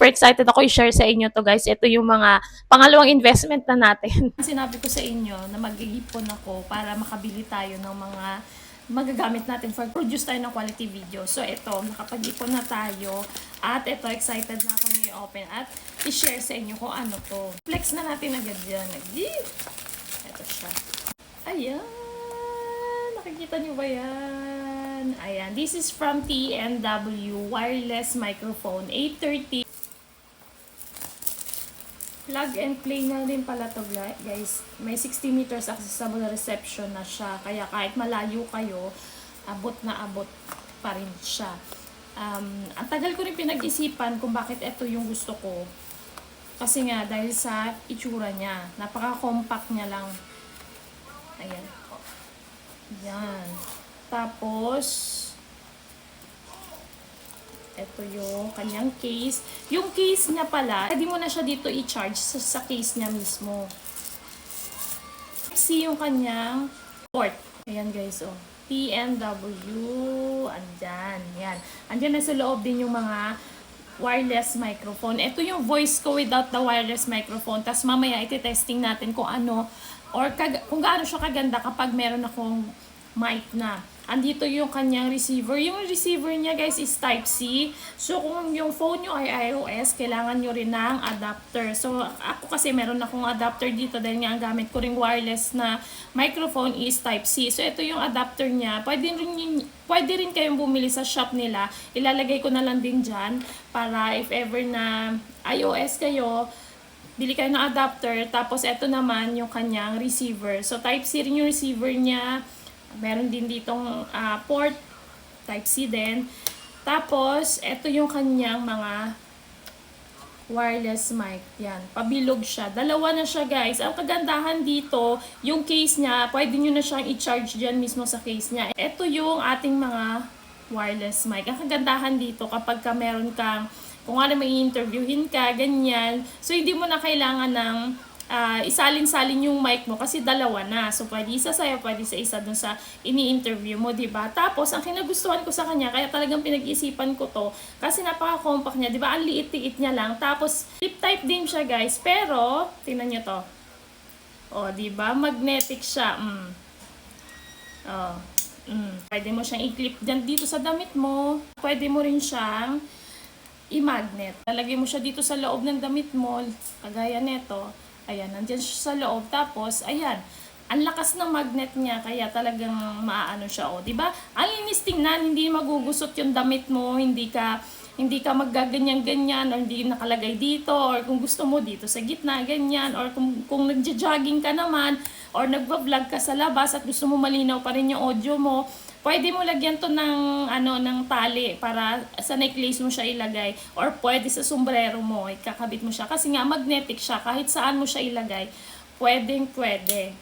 super excited ako i-share sa inyo to guys. Ito yung mga pangalawang investment na natin. Sinabi ko sa inyo na mag-iipon ako para makabili tayo ng mga magagamit natin for produce tayo ng quality video. So ito, nakapag-ipon na tayo at ito, excited na akong i-open at i-share sa inyo kung ano to. Flex na natin agad yan. Ito siya. Ayan. Nakikita niyo ba yan? Ayan. This is from TNW Wireless Microphone 830. Plug and play na rin pala to guys. May 60 meters accessible reception na siya. Kaya kahit malayo kayo, abot na abot pa rin siya. Ang tagal ko rin pinag-isipan kung bakit ito yung gusto ko. Kasi nga, dahil sa itsura niya. Napaka-compact niya lang. Ayan. Yan. Tapos, ito yung kanyang case. Yung case niya pala, pwede mo na siya dito i-charge sa case niya mismo. See yung kanyang port. Ayan guys, oh. TNW. Andyan. Yan. Andyan na sa loob din yung mga wireless microphone. Ito yung voice ko without the wireless microphone. Tapos mamaya iti-testing natin kung ano or kung gaano siya kaganda kapag meron akong mic na. Andito yung kanyang receiver. Yung receiver niya guys is Type-C. So kung yung phone nyo ay iOS, kailangan nyo rin ng adapter. So ako kasi meron akong adapter dito dahil nga ang gamit ko ring wireless na microphone is Type-C. So ito yung adapter niya. Pwede rin kayong bumili sa shop nila. Ilalagay ko na lang din dyan para if ever na iOS kayo, bili kayo ng adapter. Tapos ito naman yung kanyang receiver. So Type-C rin yung receiver niya. Meron din ditong port, Type-C din. Tapos, ito yung kanyang mga wireless mic. Yan, pabilog siya. Dalawa na siya guys. Ang kagandahan dito, yung case niya, pwede nyo na siyang i-charge dyan mismo sa case niya. Ito yung ating mga wireless mic. Ang kagandahan dito, kapag ka meron kang, kung ano may interviewin ka, ganyan. So, hindi mo na kailangan ng isalin-salin yung mic mo kasi dalawa na. So, pwede isa sa'yo, pwede sa isa dun sa ini-interview mo, diba? Tapos, ang kinagustuhan ko sa kanya, kaya talagang pinag-isipan ko to, kasi napaka-compact niya, diba? Ang liit-liit niya lang. Tapos, flip type din siya, guys. Pero, tingnan niyo to. O, diba? Magnetic siya. Pwede mo siyang i-clip dito sa damit mo. Pwede mo rin siyang i-magnet. Lalagay mo siya dito sa loob ng damit mo, kagaya neto. Ayan, nandiyan siya sa loob. Tapos, ayan, ang lakas ng magnet niya, kaya talagang maaano siya, o, diba? Ang linis tingnan, hindi magugusot yung damit mo, hindi ka maggaganyan-ganyan, or hindi nakalagay dito, or kung gusto mo dito sa gitna, ganyan, or kung nagja-jogging ka naman, or nagba-vlog ka sa labas, at gusto mo malinaw pa rin yung audio mo, pwede mo lagyan to ng ng tali para sa necklace mo siya ilagay, or pwede sa sombrero mo ikakabit mo siya kasi nga magnetic siya, kahit saan mo siya ilagay pwede.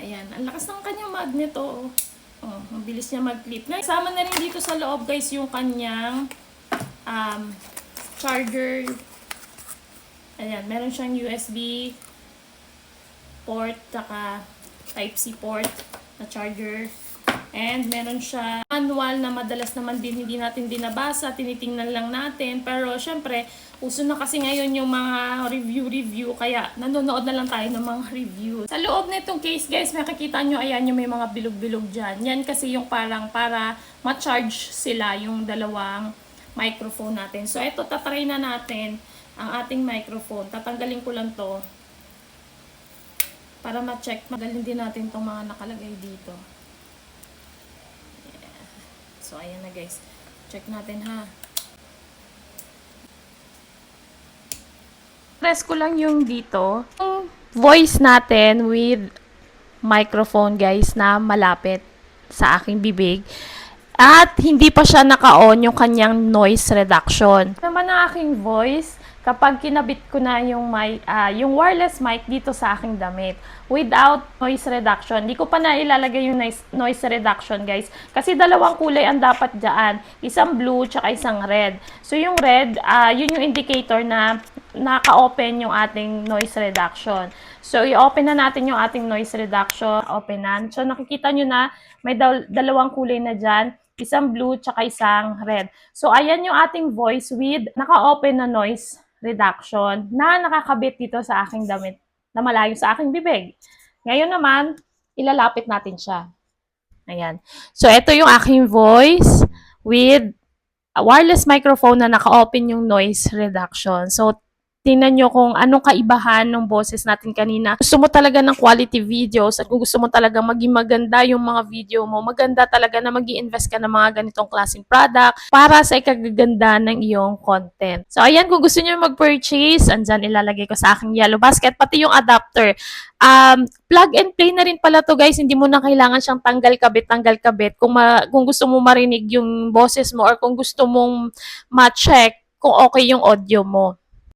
Ayan, ang lakas ng kanyang magnet, mabilis niya mag-clip. Kasama na rin dito sa loob guys yung kanyang charger. Ayan, meron siyang USB port, saka Type-C port na charger. And meron siya manual na madalas naman din hindi natin binabasa, tinitingnan lang natin. Pero syempre, uso na kasi ngayon yung mga review, kaya nanonood na lang tayo ng mga review. Sa loob na itong case guys, makikita nyo, ayan yung may mga bilog-bilog dyan. Yan kasi yung parang para ma-charge sila yung dalawang microphone natin. So ito, tatry na natin ang ating microphone. Tatanggalin ko lang to para ma-check. Magaling din natin itong mga nakalagay dito. So, ayan na guys. Check natin ha. Press ko lang yung dito. Yung voice natin with microphone guys na malapit sa aking bibig. At hindi pa siya naka-on yung kanyang noise reduction. Naman ang aking voice kapag kinabit ko na yung wireless mic dito sa aking damit without noise reduction. Hindi ko pa na ilalagay yung noise reduction guys kasi dalawang kulay ang dapat dyan, isang blue tsaka isang red. So yung red, yun yung indicator na naka-open yung ating noise reduction. So i-open na natin yung ating noise reduction. Openan. So nakikita nyo na may dalawang kulay na dyan. Isang blue, tsaka isang red. So, ayan yung ating voice with naka-open na noise reduction na nakakabit dito sa aking damit na malayo sa aking bibig. Ngayon naman, ilalapit natin siya. Ayan. So, ito yung aking voice with a wireless microphone na naka-open yung noise reduction. So, tingnan nyo kung anong kaibahan ng boses natin kanina. Gusto mo talaga ng quality videos at kung gusto mo talaga maging maganda yung mga video mo, maganda talaga na mag-i-invest ka ng mga ganitong klaseng product para sa ikagaganda ng iyong content. So, ayan, kung gusto nyo mag-purchase, andyan ilalagay ko sa aking yellow basket, pati yung adapter. Plug and play na rin pala to guys, hindi mo na kailangan siyang tanggal kabit kung gusto mo marinig yung boses mo or kung gusto mong ma-check kung okay yung audio mo.